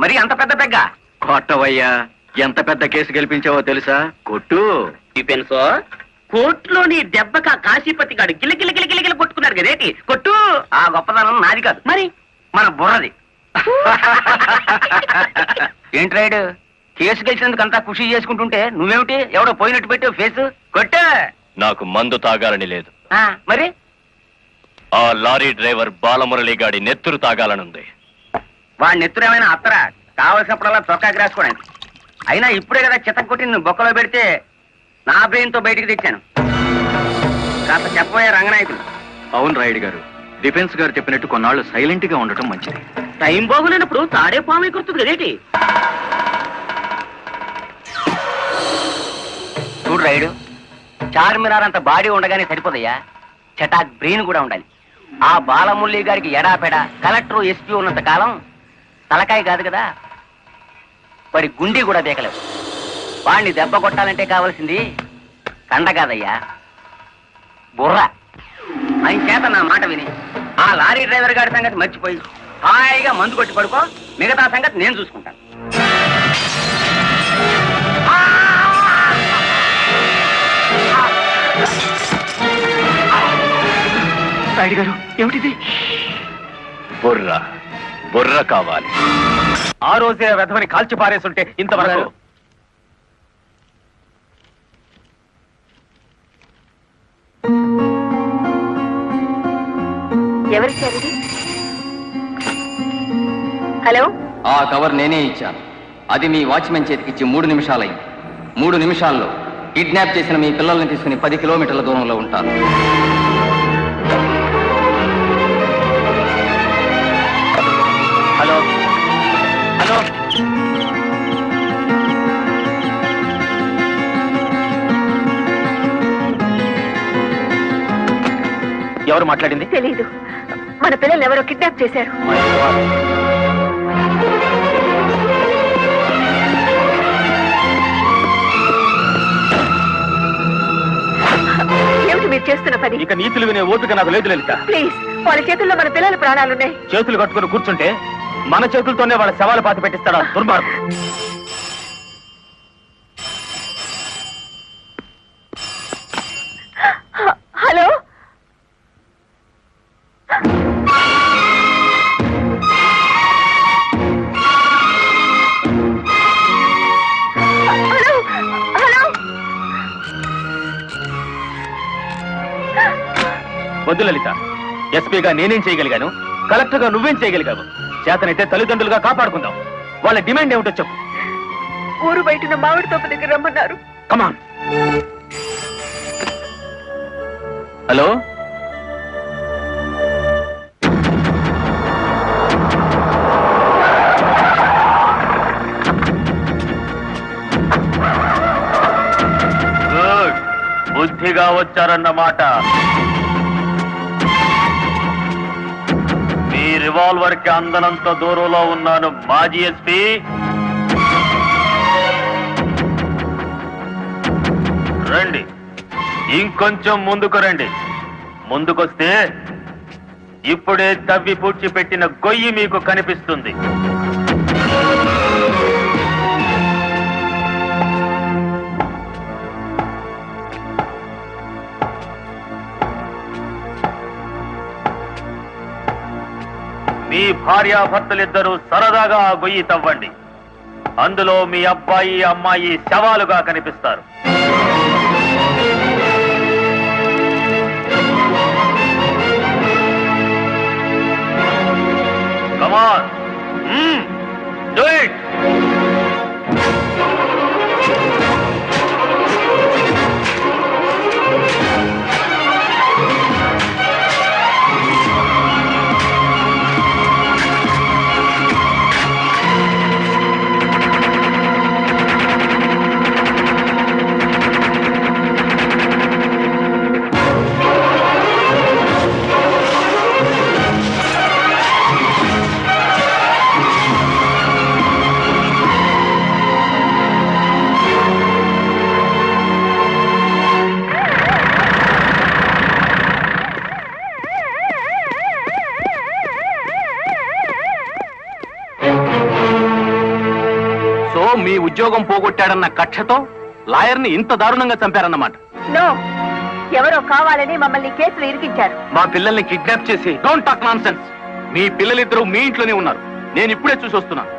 మరి అంత పెద్ద పెగ్గ కొట్టవయ్యా. ఎంత పెద్ద కేసు గెలిపించావో తెలుసా? కొట్టు. డిఫెన్స్ కోర్టులోని దెబ్బక కాశీపతి గాడు గిల్ల గిల్ల గిల్ల గిల్ల గిల్ల కొట్టుకున్నారు కదేటి. కొట్టు. ఆ గొప్పదనం నాది కాదు, మరి మన బుర్రది. ఏంటి రైడు, కేసు గెలిచినందుకు అంతా ఖుషి చేసుకుంటుంటే నువ్వేమిటి ఎవడో పోయినట్టు పెట్టావు ఫేసు? కొట్టు. నాకు మందు తాగాలని లేదు, మరి ఆ లారీ డ్రైవర్ బాలమురళి గాడి నెత్తురు తాగాలనుంది. వాడి నెత్తురు ఏమైనా అత్తరా? కావలసినప్పుడల్లా చొక్కాకి రాసుకోవడానికి. అయినా ఇప్పుడే కదా చిత్తం కొట్టి నువ్వు బొక్కలో పెడితే నా బ్రెయిన్ తో బయటికి తెచ్చాను. కాస్త చెప్పబోయే రంగనాయకులు. అవును రాయుడు గారు, డిఫెన్స్ గారు చెప్పినట్టు కొన్నాళ్ళు సైలెంట్ గా ఉండటం మంచిది. టైం బాగులేనప్పుడు తాడే పాము కుర్తుంది కదేటి. చూడు రైడు, చార్మినార్ అంత బాడీ ఉండగానే సరిపోదయ్యా, చటాక్ బ్రెయిన్ కూడా ఉండాలి. ఆ బాలమురళి గారికి ఎడాపెడ కలెక్టర్ ఎస్పీ ఉన్నంత కాలం తలకాయ కాదు కదా, మరి గుండీ కూడా దేకలేవు. వాణ్ణి దెబ్బ కొట్టాలంటే కావాల్సింది కండ కాదయ్యా, బుర్ర. ఆయన చేత నా మాట విని ఆ లారీ డ్రైవర్ గారి సంగతి మర్చిపోయి హాయిగా మందు కొట్టి పడుకో. మిగతా సంగతి నేను చూసుకుంటాను. రాయుడు గారు, ఏమిటిది? బుర్ర బుర్ర కావాలి. ఆ రోజే వెధవని కాల్చి పారేస్తుంటే ఇంతవరకు. ఎవరిచ్చారు? హలో, ఆ కవర్ నేనే ఇచ్చాను. అది మీ వాచ్మెన్ చేతికిచ్చి 3 నిమిషాలైంది. 3 నిమిషాల్లో కిడ్నాప్ చేసిన మీ పిల్లల్ని తీసుకుని 10 కిలోమీటర్ల దూరంలో ఉంటారు. హలో హలో, ఎవరు మాట్లాడింది? తెలీదు. మన పిల్లల్ని ఎవరో కిడ్నాప్ చేశారు. ఏమిటి మీరు చేస్తున్న పని? ఇక నీతులు వినే ఓపిక నాకు లేదు లలిత. ప్లీజ్, వాళ్ళ చేతుల్లో మన పిల్లల ప్రాణాలున్నాయి. చేతులు కట్టుకుని కూర్చుంటే మన చేతులతోనే వాళ్ళ శవాలు పాతి పెట్టిస్తాడా దుర్మార్గం. Hello, hello, hello. వద్దు లలిత, ఎస్పీగా నేనేం చేయగలిగాను, కలెక్టర్గా నువ్వేం చేయగలిగావు? చేతనైతే తల్లిదండ్రులుగా కాపాడుకుందాం. వాళ్ళ డిమాండ్ ఏమిటో చెప్పు. ఊరు బయటన మామిడి తోపు దగ్గర రమ్మన్నారు. కమాన్. హలో, బుద్ధిగా వచ్చారన్నమాట. మీ రివాల్వర్ కి అందనంత దూరంలో ఉన్నాను మాజీ ఎస్పీ. రండి, ఇంకొంచెం ముందుకు రండి. ముందుకొస్తే ఇప్పుడే తవ్వి పూడ్చిపెట్టిన గొయ్యి మీకు కనిపిస్తుంది. మీ భార్యాభర్తలిద్దరూ సరదాగా ఆ గొయ్యి తవ్వండి. అందులో మీ అబ్బాయి అమ్మాయి శవాలుగా కనిపిస్తారు. Come on. Do it. మీ ఉద్యోగం పోగొట్టాడన్న కక్షతో లాయర్ని ఇంత దారుణంగా చంపారన్నమాట. నో, ఎవరో కావాలని మమ్మల్ని కేసులు ఇరికించారు. మా పిల్లల్ని కిడ్నాప్ చేసి డోంట్ టాక్ నాన్సెన్స్. మీ పిల్లలిద్దరూ మీ ఇంట్లోనే ఉన్నారు. నేను ఇప్పుడే చూసి వస్తున్నాను.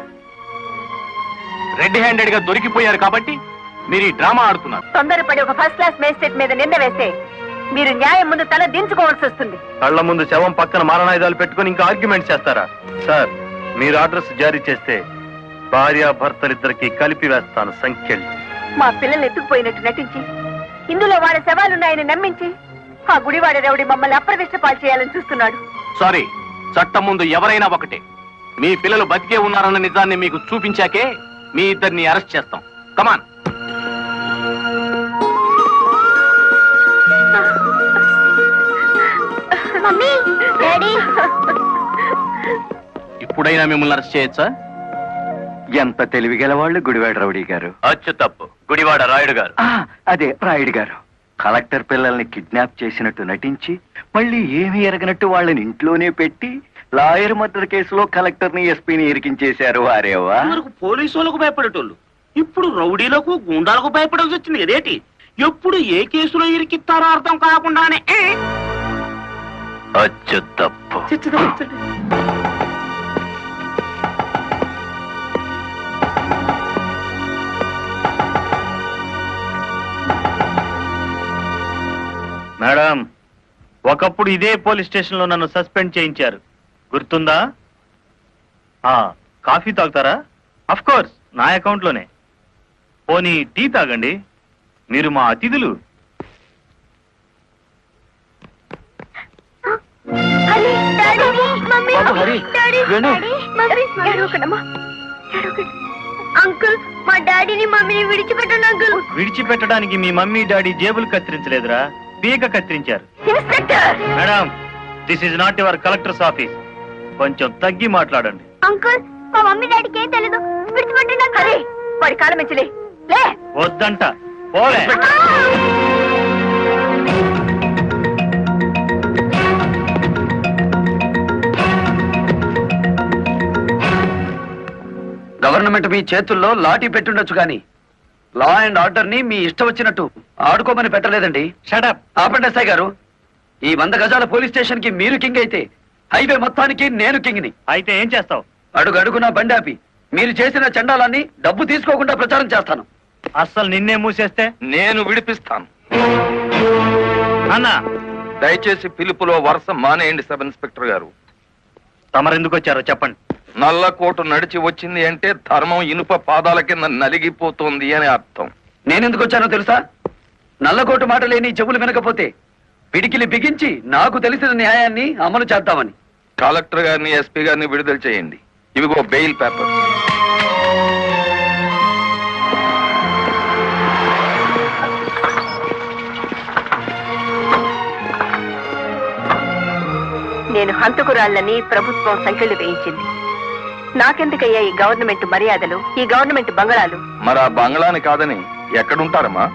రెడ్ హ్యాండెడ్ గా దొరికిపోయారు కాబట్టి మీరు ఈ డ్రామా ఆడుతున్నారు. తొందరపడి ఒక ఫస్ట్ క్లాస్ మేజిస్ట్రేట్ మీద నింద వేస్తే మీరు న్యాయం ముందు తల దించుకోవాల్సి వస్తుంది. కళ్ల ముందు శవం పక్కన మారణాయుధాలు పెట్టుకుని ఇంకా ఆర్గ్యుమెంట్ చేస్తారా? సార్, మీరు ఆర్డర్స్ జారీ చేస్తే భార్యాభర్తలిద్దరికి కలిపి వేస్తాను సంఖ్యలు. మా పిల్లల్ని ఎత్తుకుపోయినట్టు నటించి ఇందులో వాళ్ళ శవాలున్నాయని నమ్మించి ఆ గుడివాడ రౌడీ మమ్మల్ని అప్రదిష్ట పాలు చేయాలని చూస్తున్నాడు. సారీ, చట్టం ముందు ఎవరైనా ఒకటే. మీ పిల్లలు బతికే ఉన్నారన్న నిజాన్ని మీకు చూపించాకే మీ ఇద్దరిని అరెస్ట్ చేస్తాం. కమాన్. మమ్మీ, డాడీ, ఇప్పుడైనా మిమ్మల్ని అరెస్ట్ చేయొచ్చా? ఎంత తెలివిగల వాళ్ళు గుడివాడ రౌడీ గారు. అచ్చు తప్పు, గుడివాడ రాయుడు గారు. అదే రాయుడు గారు. కలెక్టర్ పిల్లల్ని కిడ్నాప్ చేసినట్టు నటించి మళ్ళీ ఏమీ ఎరగనట్టు వాళ్ళని ఇంట్లోనే పెట్టి లాయర్ మర్డర్ కేసులో కలెక్టర్ని ఎస్పీని ఇరికించేశారు. వారేవా పోలీసు వాళ్ళకు భయపడేటోళ్ళు ఇప్పుడు రౌడీలకు గుండాలకు భయపడాల్సి వచ్చింది కదేటి. ఎప్పుడు ఏ కేసులో ఇరికిస్తారో అర్థం కాకుండానే అచ్చు తప్పు. మేడం, ఒకప్పుడు ఇదే పోలీస్ స్టేషన్ లో నన్ను సస్పెండ్ చేయించారు, గుర్తుందా? కాఫీ తాగుతారా? అఫ్ కోర్స్, నా అకౌంట్ లోనే. పోనీ టీ తాగండి, మీరు మా అతిథులు. అంకుల్, మా డాడీని మమ్మీని విడిచిపెట్టండి అంకుల్. విడిచిపెట్టడానికి మీ మమ్మీ డాడీ జేబులు కత్తిరించలేదురా, పీక కత్తిరించారు. Madam, this is not your collector's office. కొంచెం తగ్గి మాట్లాడండి. అంకుల్, మా మమ్మీ డాడీకి ఏం తెలీదు, విడిచిపెట్టండి అంకుల్. వాడి కాలం మంచిలే. లే, వద్దంట, పోలే. గవర్నమెంట్ మీ చేతుల్లో లాఠీ పెట్టుండొచ్చు కానీ లా అండ్ ఆర్డర్ ని మీ ఇష్టం వచ్చినట్టు ఆడుకోమని పెట్టలేదండి. షటప్. ఆపండి ఎస్ఐ గారు. ఈ 100 గజాల పోలీస్ స్టేషన్ కి మీరు కింగ్ అయితే హైవే మొత్తానికి నేను కింగ్ ని. అయితే ఏం చేస్తావు? అడుగు అడుగునా బండి ఆపి మీరు చేసిన చండాలాన్ని డబ్బు తీసుకోకుండా ప్రచారం చేస్తాను. అస్సలు నిన్నే మూసేస్తే నేను విడిపిస్తాను. అన్నా, దయచేసి పిలుపులో వరుస మానేయండి సబ్ ఇన్స్పెక్టర్ గారు. తమరెందుకు వచ్చారో చెప్పండి. నల్లకోటు నడిచి వచ్చింది అంటే ధర్మం ఇనుప పాదాల కింద నలిగిపోతుంది అని అర్థం. నేనెందుకు వచ్చానో తెలుసా? నల్లకోటు మాట లేని చెవులు వినకపోతే పిడికిలి బిగించి నాకు తెలిసిన న్యాయాన్ని అమలు చేద్దామని. కలెక్టర్ గారిని, ఎస్పీ గారిని విడుదల చేయండి. ఇవిగో బెయిల్ పేపర్. నేను హంతకురాళ్ళని ప్రభుత్వం సంఖ్యలు వేయించింది. నాకెందుకయ్యా ఈ గవర్నమెంట్ మర్యాదలు, ఈ గవర్నమెంట్ బంగళాలు? మరి ఆ బంగ్లాని కాదని ఎక్కడుంటారమ్మా?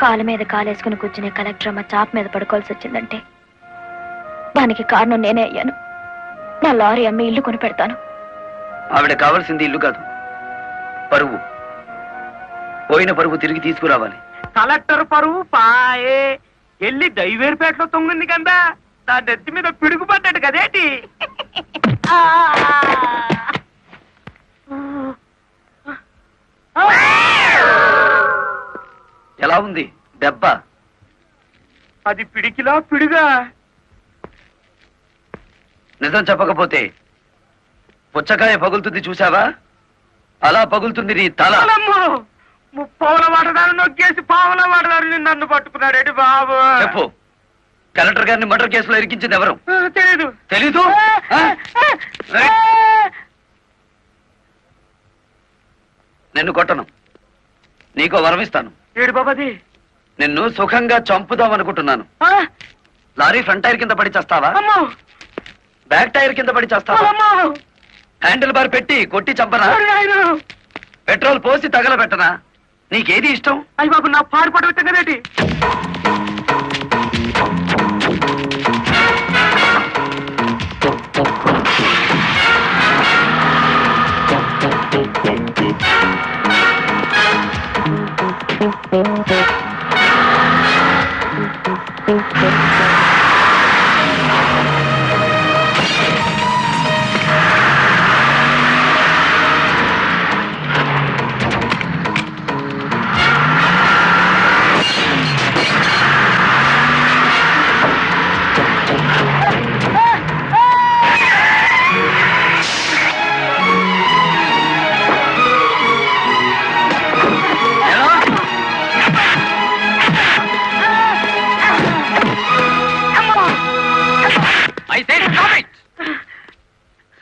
కాలు మీద కాలేసుకుని కూర్చునే కలెక్టర్ అమ్మ చాప్ మీద పడుకోవాల్సి వచ్చిందంటే దానికి కారణం నేనే అయ్యాను. నా లారీ అమ్మి ఇల్లు కొని పెడతాను. ఆవిడ కావాల్సింది ఇల్లు కాదు, పరువు. పోయిన పరువు తిరిగి తీసుకురావాలి. కలెక్టర్ పరువు పాయే ఎల్లి దైవేరుపేటలో తొంగింది కదా, దాని నెత్తి మీద పిడుగు పడ్డాడు కదేటి. ఎలా ఉంది దెబ్బ? అది పిడికిలా పిడిగా. నిజం చెప్పకపోతే పుచ్చకాయ పగులుతుంది చూసావా? అలా పగులుతుంది నీ తల. ముప్పావుల వాటదారు నొక్కేసి పావుల వాటదారు నన్ను పట్టుకున్నాడేటి బాబు. చెప్పు, కలెక్టర్ గారిని మర్డర్ కేసులో ఇరికించింది ఎవరు? తెలీదు. తెలీదు? ఆ? రైట్. నిన్ను కొట్టను, నీకో వరం ఇస్తాను. ఏడు బాబాది. నిన్ను సుఖంగా చంపుదాం అనుకుంటున్నాను. లారీ ఫ్రంట్ టైర్ కింద పడి చేస్తావా? అమ్మో బ్యాక్ టైర్ కింద పడి చేస్తావా? అమ్మో హ్యాండిల్ బార్ పెట్టి కొట్టి చంపనా? పెట్రోల్ పోసి తగలబెట్టనా? నీకేది ఇష్టం? అయ్యి బాబు నా పాడు పడవచ్చం కదేటి.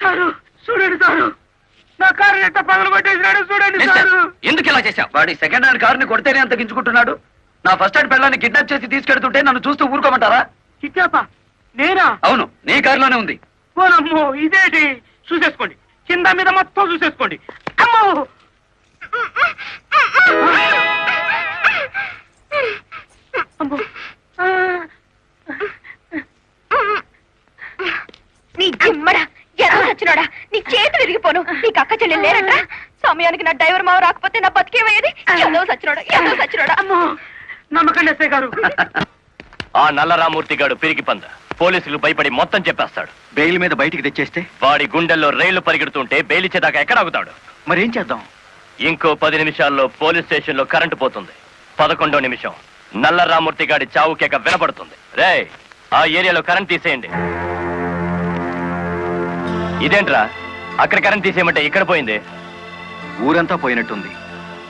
సారు చూడండి సారు, నా కారు ఎట్ట పగలు కొట్టేసినాడు చూడండి సారు. ఎందుకు ఇలా చేశావు? వాడి సెకండ్ హ్యాండ్ కారుని కొడితేనే అంత గించుకుంటున్నాడు. నా ఫస్ట్ హ్యాండ్ పిల్లని కిడ్నాప్ చేసి తీసుకెళ్తుంటే నన్ను చూస్తూ ఊరుకోమంటారా? కిట్టాపా నేనా? అవును, నీ కారులోనే ఉంది. ఓనమ్మో ఇదేంటి? చూసేసుకోండి, కింద మీద మొత్తం చూసేసుకోండి. అమ్మో అమ్మో నీ జిమ్మడా ఎలా వచ్చినాడా? నీ చేతులు విరిగిపోను. నీకు అక్క చెల్లెలు లేరట. సమయానికి నా డ్రైవర్ మావ రాకపోతే నా బతికేమయ్యేది. ఏదో సచ్చినోడా. అమ్మో నమ్మకండి ఎస్ఐ గారు. ఆ నల్లరామూర్తి గాడు పిరికి పంద పోలీసులు భయపడి మొత్తం చెప్పేస్తాడు. బెయిల్ మీద బయటికి తెచ్చేస్తే వాడి గుండెల్లో రైళ్లు పరిగెడుతుంటే బెయిలిచ్చేదాకా ఎక్కడ ఆగుతాడు? మరేం చేద్దాం? ఇంకో 10 నిమిషాల్లో పోలీస్ స్టేషన్ లో కరెంటు పోతుంది. 11వ నిమిషం నల్లరామూర్తి గాడి చావు కేక వినపడుతుంది. రేయ్, ఆ ఏరియాలో కరెంట్ తీసేయండి. ఇదేంట్రా, అక్కడ కరెంట్ తీసేయమంటే ఇక్కడ పోయింది? ఊరంతా పోయినట్టుంది.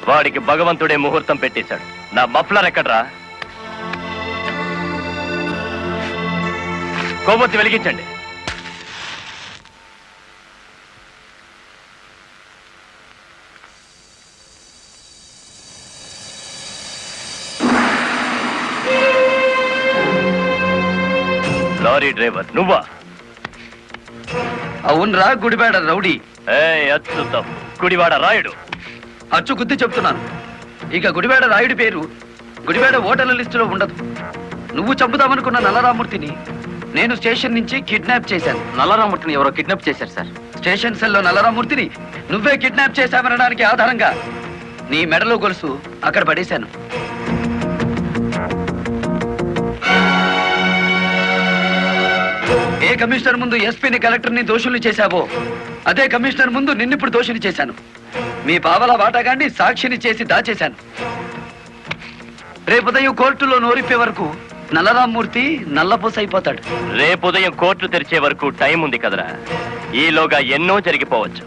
వాడికి భగవంతుడే ముహూర్తం పెట్టేశాడు. నా మఫ్లర్ ఎక్కడ్రా? కొవ్వొత్తి వెలిగించండి. లారీ డ్రైవర్ నువ్వా? అవునరా, గుడిబేడ రౌడీ. అచ్చు తప్పు, గుడివాడ రాయుడు. అచ్చు గుద్ది చెప్తున్నాను. ఇక గుడిబేడ రాయుడి పేరు గుడిబేడ ఓటర్ల లిస్టులో ఉండదు. నువ్వు చంపుదామనుకున్న నల్లరామూర్తిని నేను స్టేషన్ నుంచి కిడ్నాప్ చేశాను. నల్లరామూర్తిని ఎవరో కిడ్నాప్ చేశారు సార్. స్టేషన్ సెల్లో నల్లరామూర్తిని నువ్వే కిడ్నాప్ చేశామనడానికి ఆధారంగా నీ మెడలో గొలుసు అక్కడ పడేశాను. ఏ కమిషనర్ ముందు ఎస్పీని కలెక్టర్ని దోషుల్ని చేశావో అదే కమిషనర్ ముందు నిన్నిప్పుడు దోషుని చేశాను. మీ పావలా వాటాగాన్ని సాక్షిని చేసి దాచేశాను. రేపు ఉదయం కోర్టులో నోరిప్పే వరకు నల్లరామూర్తి నల్లపూస అయిపోతాడు. రేపు ఉదయం కోర్టు తెరిచే వరకు టైం ఉంది కదరా. ఈలోగా ఎన్నో జరిగిపోవచ్చు.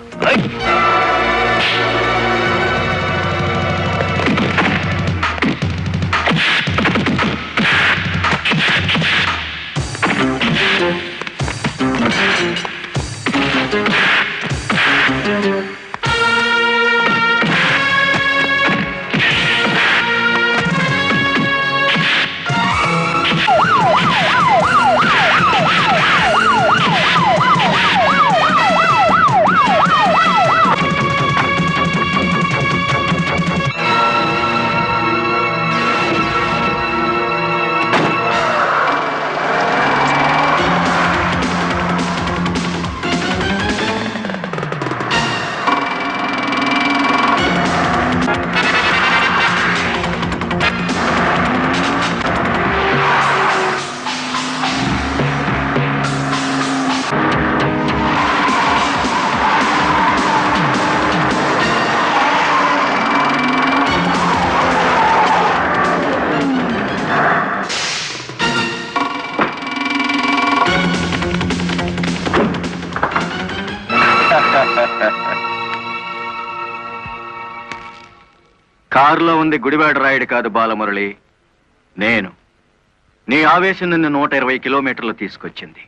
కారులో ఉంది గుడివాడ రాయుడు కాదు బాలమురళి, నేను. నీ ఆవేశం నిన్ను 120 కిలోమీటర్లు తీసుకొచ్చింది.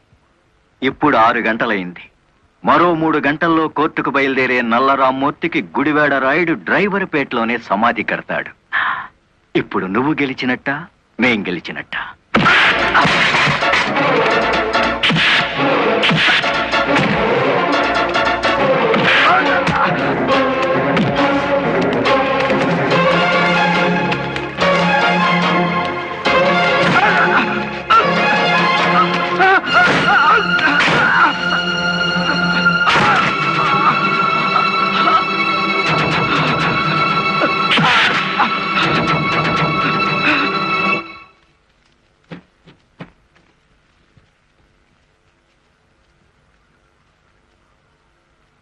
ఇప్పుడు 6 గంటలైంది. మరో 3 గంటల్లో కోర్టుకు బయలుదేరే నల్లరామ్మూర్తికి గుడివాడ రాయుడు డ్రైవర్ పేటలోనే సమాధి కడతాడు. ఇప్పుడు నువ్వు గెలిచినట్ట, మేం గెలిచినట్ట.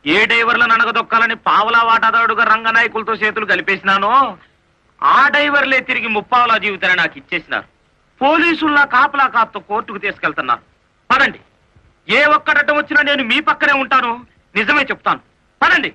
ఏ డైవర్లను అనగదొక్కాలని పావలా వాటాదారుడుగా రంగనాయకులతో చేతులు కలిపేసినానో ఆ డైవర్లే తిరిగి ముప్పావలా జీవితాన్ని నాకు ఇచ్చేసినారు. పోలీసుల్లా కాపలా కాపుతో కోర్టుకు తీసుకెళ్తున్నారు. పదండి, ఏ ఒక్కడటం వచ్చినా నేను మీ పక్కనే ఉంటాను. నిజమే చెప్తాను, పదండి.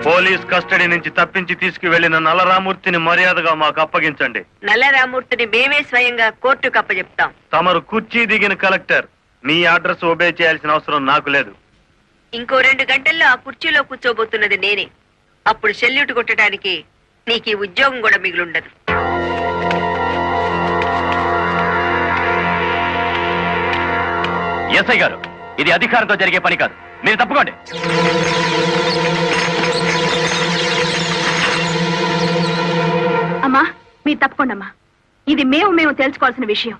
పోలీస్ కస్టడీ నుంచి తప్పించి తీసుకువెళ్లిన నల్లరామూర్తిని మర్యాదగా మాకు అప్పగించండి. నల్లరామూర్తిని మేమే స్వయంగా కోర్టుకు అప్పచెప్తాం. తమరు కుర్చీ దిగిన కలెక్టర్, మీ అడ్రస్ ఒబే చేయాల్సిన అవసరం నాకు లేదు. ఇంకో 2 గంటల్లో ఆ కుర్చీలో కూర్చోబోతున్నది నేనే. అప్పుడు సెల్యూట్ కొట్టడానికి నీకు ఈ ఉద్యోగం కూడా మిగులుండదు. ఎస్ఐ గారు, ఇది అధికారంతో జరిగే పని కాదు, మీరు తప్పుకోండి. అమ్మా, మీరు తప్పకుండా అమ్మా. ఇది మేము తెలుసుకోవాల్సిన విషయం.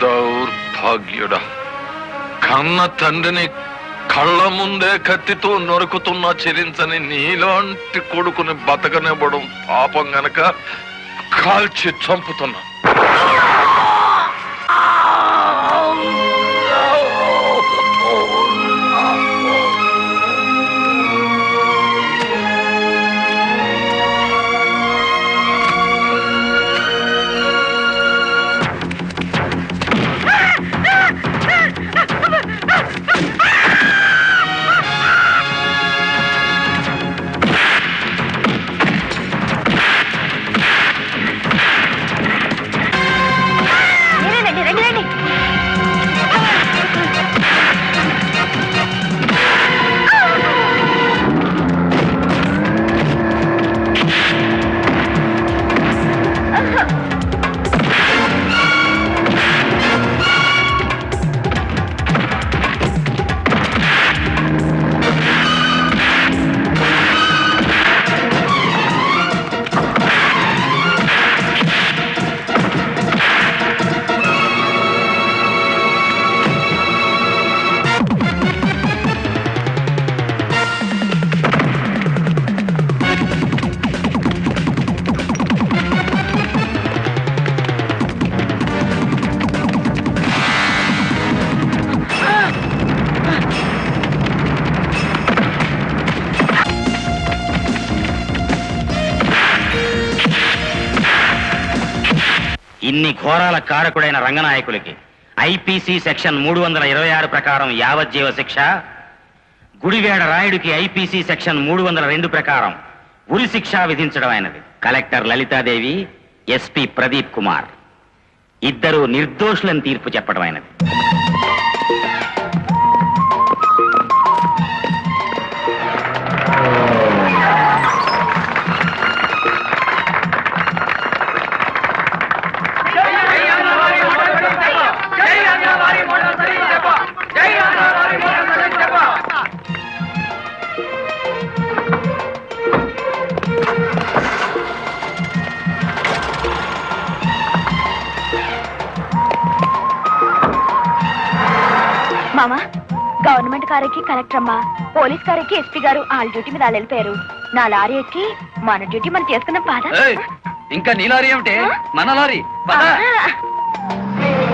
దౌర్భాగ్యుడా, కన్న తండ్రిని కళ్ళ ముందే కత్తితో నరుకుతున్నా చెల్లించని నీలాంటి కొడుకుని బతకనివ్వడం పాపం గనక కాల్చి చంపుతున్నా. ఇన్ని ఘోరాల కారకుడైన రంగనాయకులకి ఐపీసీ సెక్షన్ 326 ప్రకారం యావజ్జీవ శిక్ష, గుడివేడ రాయుడికి ఐపీసీ సెక్షన్ 302 ప్రకారం ఉరి శిక్ష విధించడం అయినది. కలెక్టర్ లలితాదేవి, ఎస్పీ ప్రదీప్ కుమార్ ఇద్దరు నిర్దోషులని తీర్పు చెప్పడం అయినది. మామా, గవర్నమెంట్ కారెక్కి కలెక్టర్ అమ్మా, పోలీస్ కారెక్కి ఎస్పీ గారు వాళ్ళ డ్యూటీ మీద వాళ్ళు వెళ్ళిపోయారు. నా లారీ ఎక్కి మన డ్యూటీ మనం చేసుకున్నాం పాదా. ఇంకా నీ లారీ ఏమిటి? మన లారీ.